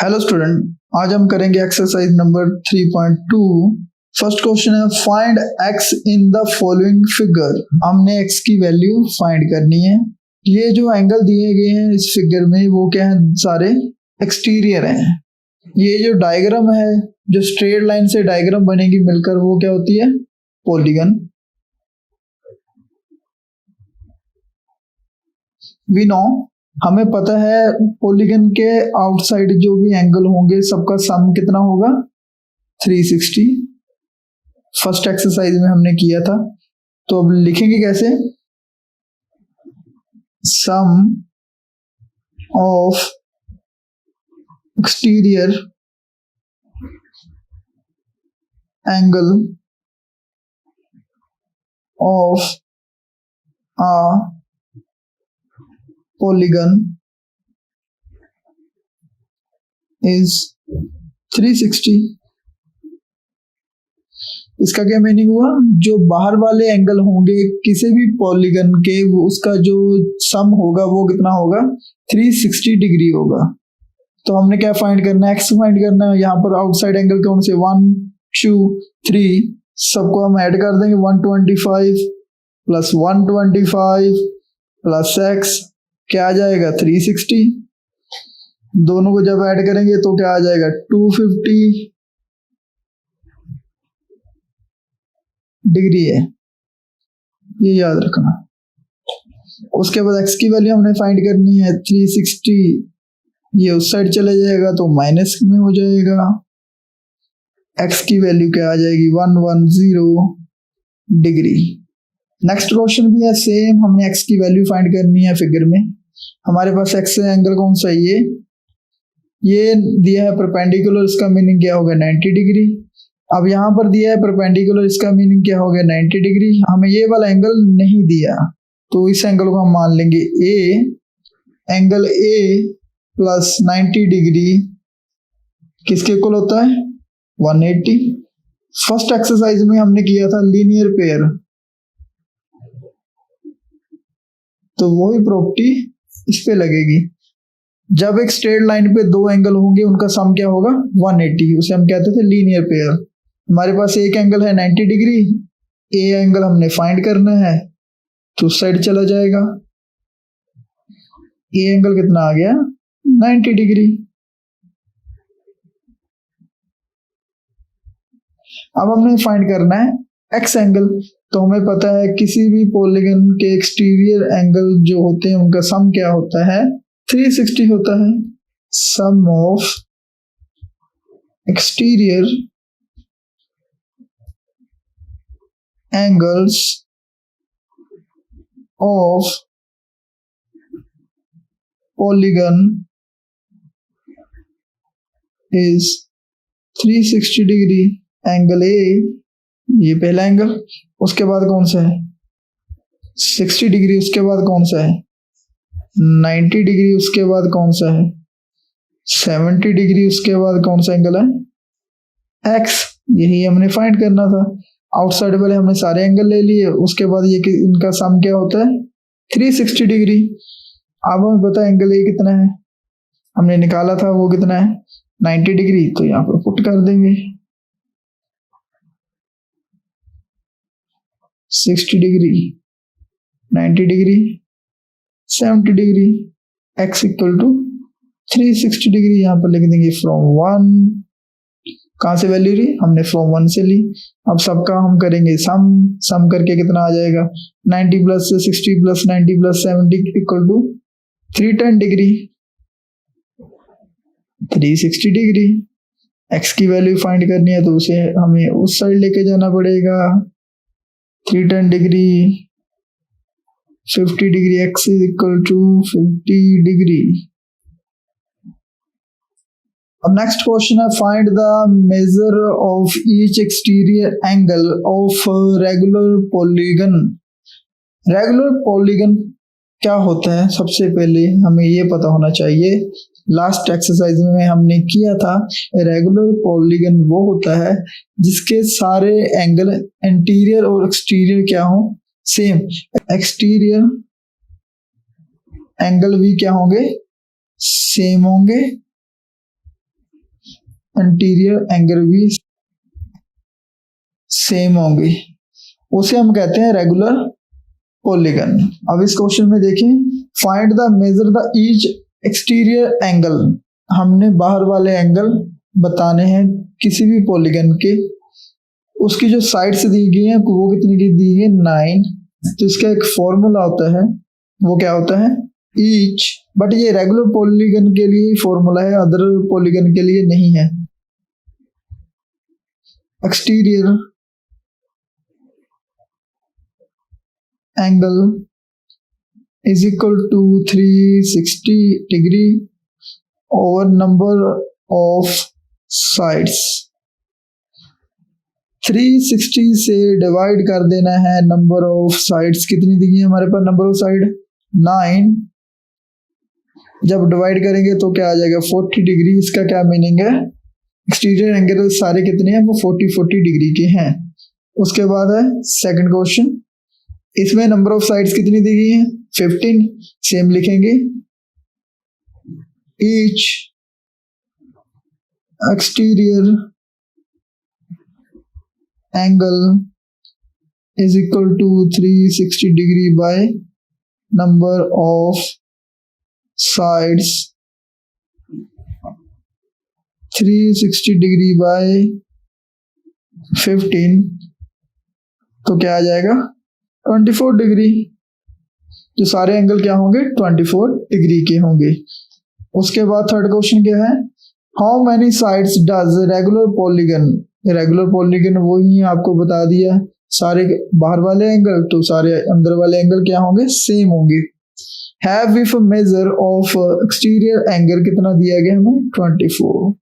Hello student, आज हम करेंगे एक्सरसाइज नंबर 3.2। फर्स्ट क्वेश्चन है find x in the following figure. हमने x की वैल्यू फाइंड करनी है। ये जो एंगल दिए गए हैं इस फिगर में वो क्या है, सारे एक्सटीरियर हैं। ये जो डायग्राम है, जो स्ट्रेट लाइन से डायग्राम बनेगी मिलकर, वो क्या होती है, पॉलीगन। वी नो, हमें पता है पॉलीगन के आउटसाइड जो भी एंगल होंगे सबका सम कितना होगा, 360। फर्स्ट एक्सरसाइज में हमने किया था। तो अब लिखेंगे कैसे, sum of exterior angle of a polygon is 360। इसका क्या मीनिंग हुआ, जो बाहर वाले एंगल होंगे किसी भी पॉलीगन के, उसका जो सम होगा वो कितना होगा, 360 डिग्री होगा। तो हमने क्या फाइंड करना है, एक्स फाइंड करना है। यहाँ पर आउटसाइड एंगल कौन से, 1 2 3, सबको हम ऐड कर देंगे। 125 प्लस 125 प्लस एक्स क्या आ जाएगा, 360। दोनों को जब ऐड करेंगे तो क्या आ जाएगा, 250 डिग्री है, ये याद रखना। उसके बाद x की वैल्यू हमने फाइंड करनी है 360। ये उस साइड चले जाएगा तो माइनस में हो जाएगा। x की वैल्यू क्या आ जाएगी, 110 डिग्री। नेक्स्ट क्वेश्चन भी है सेम, हमने x की वैल्यू फाइंड करनी है। फिगर में हमारे पास x एंगल कौन सा है, ये दिया है परपेंडिकुलर, इसका मीनिंग क्या होगा, 90 डिग्री। अब यहाँ पर दिया है परपेंडिकुलर, इसका मीनिंग क्या होगा, 90 डिग्री। हमें ये वाला एंगल नहीं दिया तो इस एंगल को हम मान लेंगे a। Angle a plus 90 degree किसके इक्वल होता है, 180। फर्स्ट एक्सरसाइज में हमने किया था लीनियर पेयर, तो वही प्रॉपर्टी इस पे लगेगी। जब एक स्ट्रेट लाइन पे दो एंगल होंगे उनका सम क्या होगा, 180, उसे हम कहते थे लीनियर पेयर। हमारे पास एक एंगल है 90 डिग्री, ए एंगल हमने फाइंड करना है तो उस साइड चला जाएगा। ए एंगल कितना आ गया, 90 डिग्री। अब हमने फाइंड करना है एक्स एंगल। तो हमें पता है किसी भी पॉलीगन के एक्सटीरियर एंगल जो होते हैं उनका सम क्या होता है, 360 होता है। Sum of exterior angles of polygon is 360 degree. Angle A, ये पहला एंगल, उसके बाद कौन सा है 60 डिग्री, उसके बाद कौन सा है 90 डिग्री, उसके बाद कौन सा है 70 डिग्री, उसके बाद कौन सा एंगल है एक्स। यही हमने फाइंड करना था। आउटसाइड वाले हमने सारे एंगल ले लिए, उसके बाद ये इनका सम क्या होता है, 360 डिग्री। अब हमें पता है एंगल ए कितना है, हमने निकाला था, वो कितना है 90 डिग्री। तो यहाँ पर पुट कर देंगे 60 degree, 90 degree, 70 degree, x equal to 360 degree. यहाँ पर लिख देंगे फ्रॉम 1, कहाँ से वैल्यू ली, हमने फ्रॉम 1 से ली। अब सबका हम करेंगे सम करके कितना आ जाएगा, 90 plus 60 plus 90 plus 70 equal to 310 degree, 360 degree. x की वैल्यू फाइंड करनी है तो उसे हमें उस साइड लेके जाना पड़ेगा। 310 degree 50 degree, x is equal to 50 degree. अब नेक्स्ट क्वेश्चन है find the measure of each exterior angle of regular polygon. Regular polygon क्या होता है, सबसे पहले हमें ये पता होना चाहिए। लास्ट एक्सरसाइज में हमने किया था, रेगुलर पॉलीगन वो होता है जिसके सारे एंगल इंटीरियर और एक्सटीरियर क्या हो, सेम। एक्सटीरियर एंगल भी क्या होंगे, सेम होंगे, इंटीरियर एंगल भी सेम होंगे, उसे हम कहते हैं रेगुलर पॉलीगन। अब इस क्वेश्चन में देखें, find the measure the each exterior angle, हमने बाहर वाले एंगल बताने हैं किसी भी पॉलीगन के, उसकी जो साइड्स दी गई हैं वो कितनी की दी गई, 9। तो इसका एक फॉर्मूला होता है, वो क्या होता है, ईच, बट ये रेगुलर पॉलीगन के लिए ही फॉर्मूला है, अदर पॉलीगन के लिए नहीं है। Exterior angle is equal to 360 degree over number of sides. 360 से डिवाइड कर देना है नंबर ऑफ साइड्स, कितनी दी है हमारे पास नंबर ऑफ साइड, 9। जब डिवाइड करेंगे तो क्या आ जाएगा, 40 डिग्री। इसका क्या मीनिंग है, एक्सटीरियर एंगल सारे कितने हैं, वो 40 डिग्री के हैं। उसके बाद है सेकंड क्वेश्चन, इसमें नंबर ऑफ साइड्स कितनी दी गई है, 15। सेम लिखेंगे, each exterior angle is equal to 360 degree by number of sides, 360 degree by 15, तो क्या आ जाएगा, 24 डिग्री। जो सारे एंगल क्या होंगे, 24 डिग्री के होंगे। उसके बाद थर्ड क्वेश्चन क्या है, how many sides does regular polygon, regular polygon वो ही आपको बता दिया, सारे बाहर वाले एंगल तो सारे अंदर वाले एंगल क्या होंगे, सेम होंगे। Have if measure of exterior angle कितना दिया गया हमें, 24।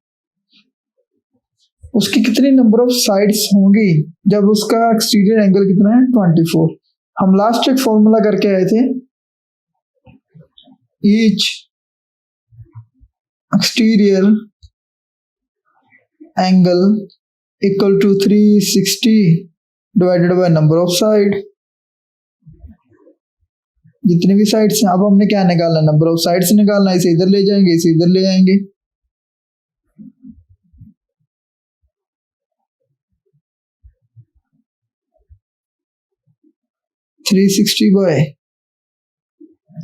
उसकी कितनी नंबर ऑफ साइड्स होंगी जब उसका एक्सटीरियर एंगल कितना है, 24। हम लास्ट एक फॉर्मूला करके आए थे, each exterior angle equal to 360 divided by number of side, जितनी भी साइड्स हैं। अब हमने क्या निकालना, नंबर ऑफ साइड्स निकालना, इसे इधर ले जाएंगे, इसे इधर ले आएंगे। थ्री 360 बाय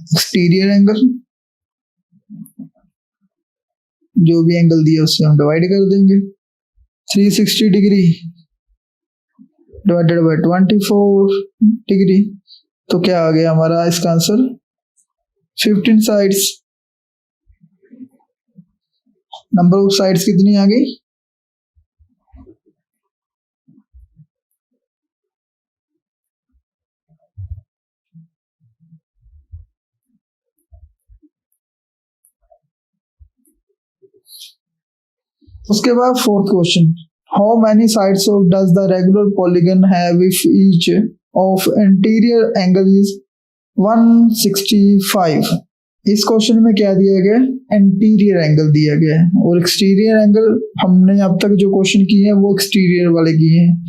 एक्सटीरियर एंगल, जो भी एंगल दिया उससे हम डिवाइड कर देंगे, 360 डिग्री डिवाइडेड बाय 24 डिग्री, तो क्या आ गया हमारा इसका answer, 15 sides. Number of sides कितनी आ गई, उसके बाद fourth question, how many sides of does the regular polygon have if each of interior angle is 165। इस क्वेश्चन में क्या दिया गया, इंटीरियर एंगल दिया गया है, और एक्सटीरियर एंगल हमने अब तक जो क्वेश्चन किए हैं वो एक्सटीरियर वाले किए हैं।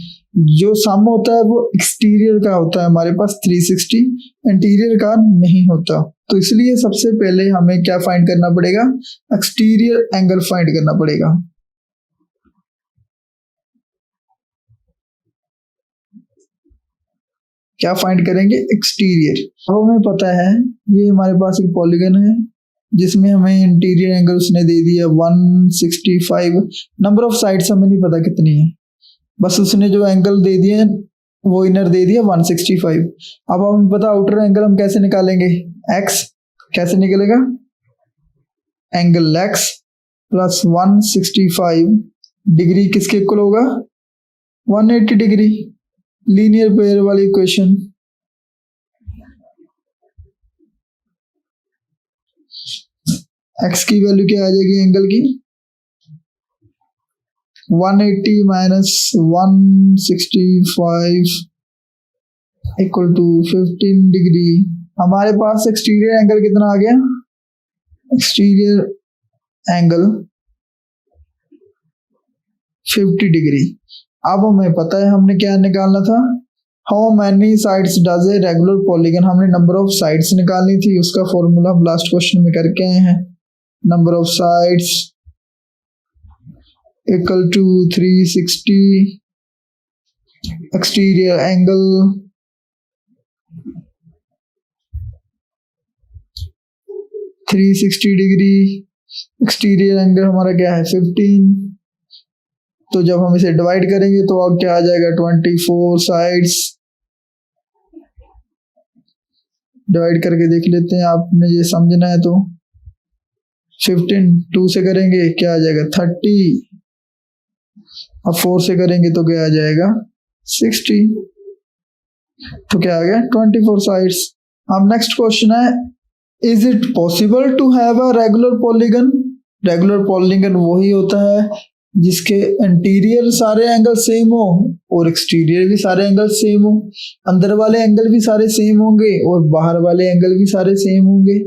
जो सम होता है वो एक्सटीरियर का होता है हमारे पास 360, इंटीरियर का नहीं होता। तो इसलिए सबसे पहले हमें क्या फाइंड करना पड़ेगा, एक्सटीरियर एंगल फाइंड करना पड़ेगा। क्या फाइंड करेंगे, एक्सटीरियर। अब हमें पता है ये हमारे पास एक पॉलीगन है जिसमें हमें इंटीरियर एंगल उसने दे दिया 165। नंबर ऑफ साइड्स हमें नहीं पता कितनी है, बस उसने जो एंगल दे दिए वो इनर दे दिया 165। अब हमें पता आउटर एंगल हम कैसे निकालेंगे, एक्स, कैसे निकलेगा, एंगल एक्स प्लस 165 डिग्री किसके इक्वल होगा, 180 डिग्री। लीनियर पेयर वाली इक्वेशन, एक्स की वैल्यू क्या आ जाएगी एंगल की, 180 माइनस 165 इक्वल टू 15 डिग्री। हमारे पास एक्सटीरियर एंगल कितना आ गया, एक्सटीरियर एंगल 50 डिग्री। अब हमें पता है हमने क्या निकालना था, how many sides does a regular polygon, हमने नंबर ऑफ साइड्स निकालनी थी, उसका फॉर्मूला हम लास्ट क्वेश्चन में करके आए हैं। Number of sides equal to 360 exterior angle 360 degree, exterior angle हमारा क्या है 15। तो जब हम इसे डिवाइड करेंगे तो अब क्या आ जाएगा 24 साइड्स। डिवाइड करके देख लेते हैं, आपने ये समझना है तो 15 2 से करेंगे क्या आ जाएगा 30, अब 4 से करेंगे तो क्या आ जाएगा 60, तो क्या आ गया 24 साइड्स। अब नेक्स्ट क्वेश्चन है, is it possible to have a regular polygon. Regular polygon वही होता है जिसके इंटीरियर सारे एंगल सेम हो और एक्सटीरियर भी सारे एंगल सेम हो, अंदर वाले एंगल भी सारे सेम होंगे और बाहर वाले एंगल भी सारे सेम होंगे।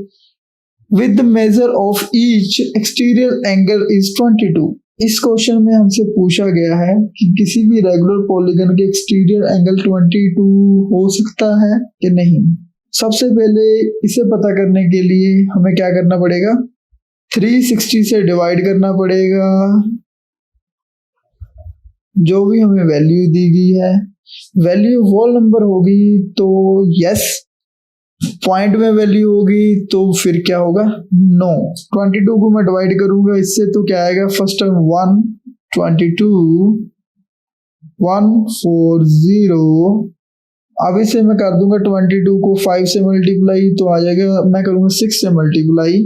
With the measure of each exterior angle is 22। इस क्वेश्चन में हमसे पूछा गया है कि किसी भी रेगुलर पॉलीगन के एक्सटीरियर एंगल 22 हो सकता है कि नहीं। सबसे पहले इसे पता करने के लिए हमें क्या करना पड़ेगा, 360 से डिवाइड करना पड़ेगा जो भी हमें वैल्यू दी गई है। वैल्यू होल नंबर होगी तो यस, पॉइंट में वैल्यू होगी तो फिर क्या होगा नो। 22 को मैं डिवाइड करूंगा इससे तो क्या आएगा, फर्स्ट टाइम 1 22 140। अब इसे मैं कर दूंगा 22 को 5 से मल्टीप्लाई तो आ जाएगा, मैं करूंगा 6 से मल्टीप्लाई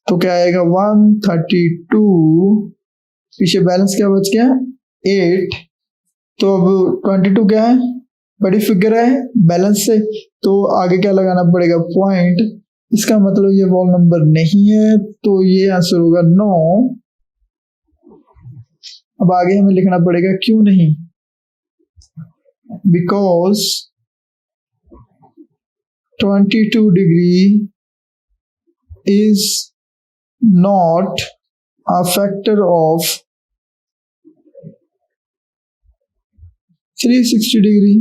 तो क्या आएगा 132। पीछे बैलेंस क्या बच गया 8। तो अब 22 क्या है, बड़ी फिगर है बैलेंस से, तो आगे क्या लगाना पड़ेगा पॉइंट। इसका मतलब ये वॉल नंबर नहीं है तो ये आंसर होगा नो। अब आगे हमें लिखना पड़ेगा क्यों नहीं, because 22 degree is not a factor of 360 degree.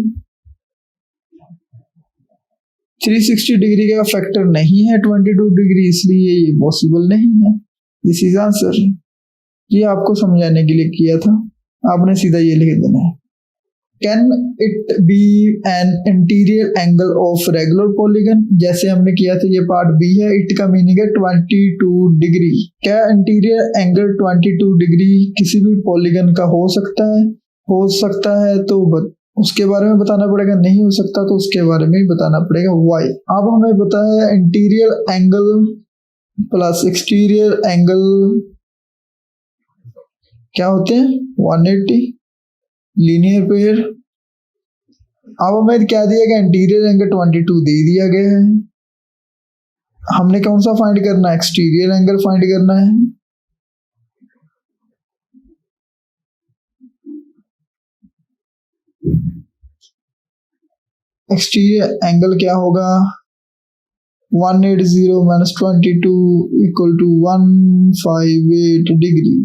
360 degree का फैक्टर नहीं है 22 डिग्री, इसलिए ये पॉसिबल नहीं है। This is answer. ये आपको समझाने के लिए किया था, आपने सीधा ये लिख देना है। Can it be an interior angle of regular polygon, जैसे हमने किया था, ये पार्ट बी है। इट का मीनिंग है 22 डिग्री। क्या इंटीरियर एंगल 22 डिग्री किसी भी पॉलीगन का हो सकता है? हो सकता है तो उसके बारे में बताना पड़ेगा, नहीं हो सकता तो उसके बारे में बताना पड़ेगा वाई। अब हमें पता है interior angle plus exterior angle क्या होते हैं 180 लीनियर पेयर। अब हमें क्या दिया गया, इंटीरियर एंगल 22 दे दिया गया है, हमने कौन सा फाइंड करना है, एक्सटीरियर एंगल फाइंड करना है। एक्सटीरियर एंगल क्या होगा 180 माइनस 22 इक्वल टू 158 डिग्री।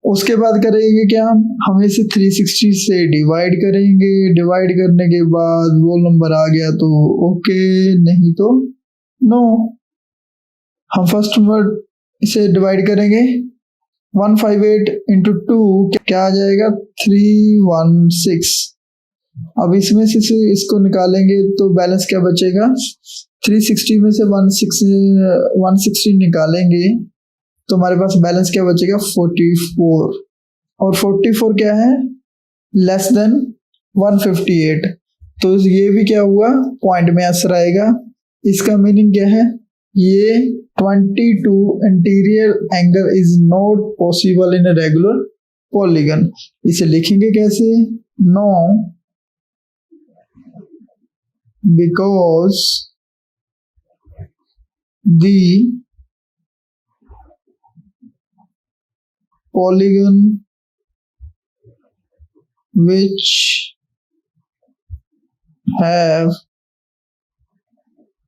उसके बाद करेंगे क्या, हम इसे 360 से डिवाइड करेंगे। डिवाइड करने के बाद वो नंबर आ गया तो ओके, नहीं तो नो। हम फर्स्ट वर्ड इसे डिवाइड करेंगे 158 इंटू 2 क्या आ जाएगा 316। अब इसमें से इसको निकालेंगे तो बैलेंस क्या बचेगा, 360 में से 160 निकालेंगे तो हमारे पास बैलेंस क्या बचेगा 44। और 44 क्या है लेस देन 158, तो ये भी क्या हुआ पॉइंट में आंसर आएगा। इसका मीनिंग क्या है, ये 22 interior angle is not possible in a regular polygon. इसे लिखेंगे कैसे, no because the polygon which have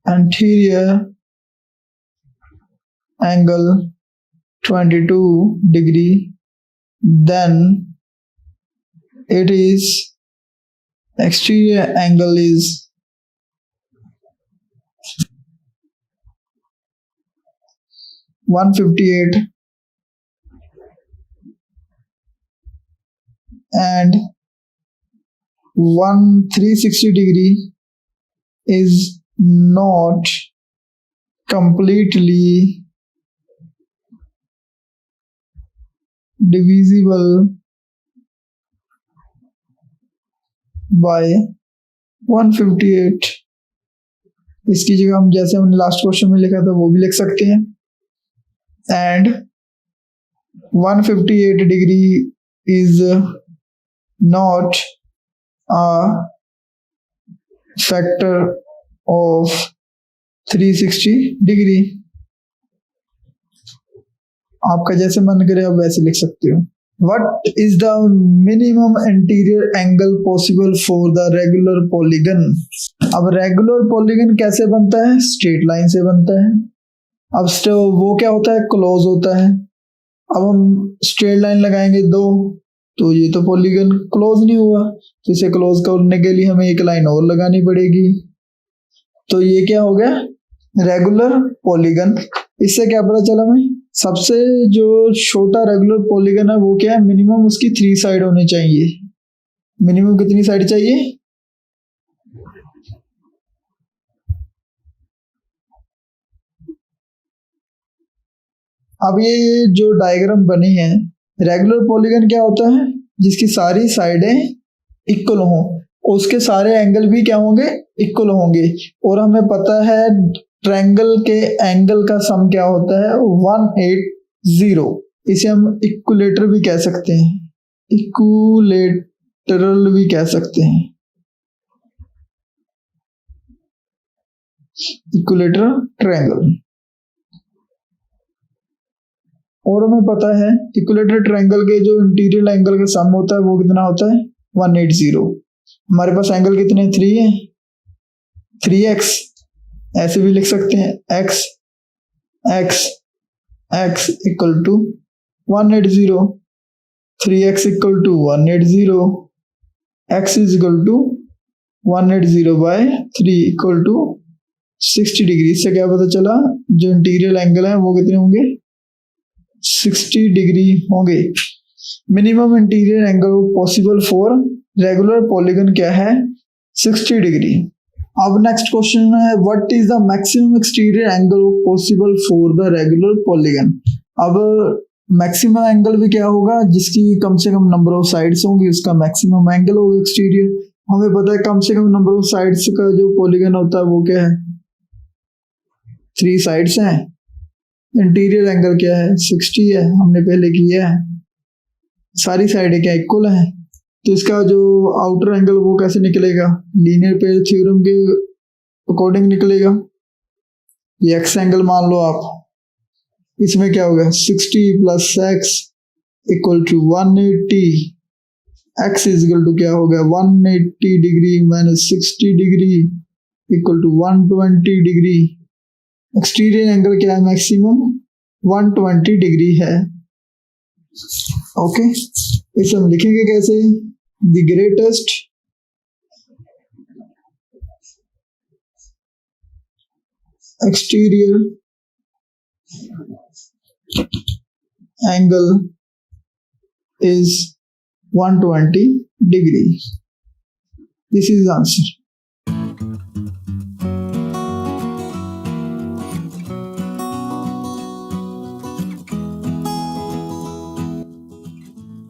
anterior angle 22 degree, then it is exterior angle is 158 and 360 degree is not completely divisible by 158। इसकी जगह हम जैसे हमने last question में लिखा था वो भी लिख सकते हैं, and 158 degree is not a factor of 360 degree. आपका जैसे मन करे आप वैसे लिख सकते हो। What is the minimum anterior angle possible for the regular polygon? अब रेगुलर पॉलीगन कैसे बनता है? स्ट्रेट लाइन से बनता है। अब वो क्या होता है? क्लोज होता है। अब हम स्ट्रेट लाइन लगाएंगे दो, तो ये तो पॉलीगन क्लोज नहीं हुआ, तो इसे क्लोज करने के लिए हमें एक लाइन और लगानी पड़ेगी। तो ये क्या हो गया? Regular polygon. इससे क्या पता चला हमें? सबसे जो छोटा रेगुलर पॉलीगन है वो क्या है? मिनिमम उसकी 3 साइड होनी चाहिए। मिनिमम कितनी साइड चाहिए? अब ये जो डायग्राम बनी है, रेगुलर पॉलीगन क्या होता है? जिसकी सारी साइडें इक्वल हों, उसके सारे एंगल भी क्या होंगे? इक्वल होंगे। और हमें पता है ट्रायंगल के एंगल का सम क्या होता है? 180। इसे हम इक्विलेटर भी कह सकते हैं, इक्विलेटरल भी कह सकते हैं, इक्विलेटरल ट्रायंगल। और हमें पता है इक्विलेटरल ट्रायंगल के जो इंटीरियर एंगल का सम होता है वो कितना होता है? 180। हमारे पास एंगल कितने? 3 है, 3x। ऐसे भी लिख सकते हैं, x equal to 180, 3x equal to 180, x is equal to 180 by 3 equal to 60 degree. इससे क्या पता चला? जो इंटीरियर एंगल है वो कितने होंगे? 60 डिग्री होंगे। Minimum interior angle possible for regular polygon क्या है? 60 डिग्री। अब नेक्स्ट क्वेश्चन है, what is the maximum exterior angle possible for the regular polygon. अब मैक्सिमम एंगल भी क्या होगा? जिसकी कम से कम नंबर ऑफ साइड्स होंगी उसका मैक्सिमम एंगल होगा एक्सटीरियर। हमें पता है कम से कम नंबर ऑफ साइड्स का जो पॉलीगन होता है वो क्या है? 3 साइड्स हैं। इंटीरियर एंगल क्या है? 60 है, हमने पहले किया है। सारी साइडें क्या इक्वल हैं, तो इसका जो आउटर एंगल वो कैसे निकलेगा? लीनियर पेयर थ्योरम के अकॉर्डिंग निकलेगा। ये एक्स एंगल मान लो आप, इसमें क्या होगा? 60 plus x equal to 180। X is equal to क्या हो गया? 180 degree minus 60 degree equal to 120 degree. Exterior angle क्या है? मैक्सिमम 120 डिग्री है। ओके, इसे हम लिखेंगे कैसे? The greatest exterior angle is 120 degree. This is the answer.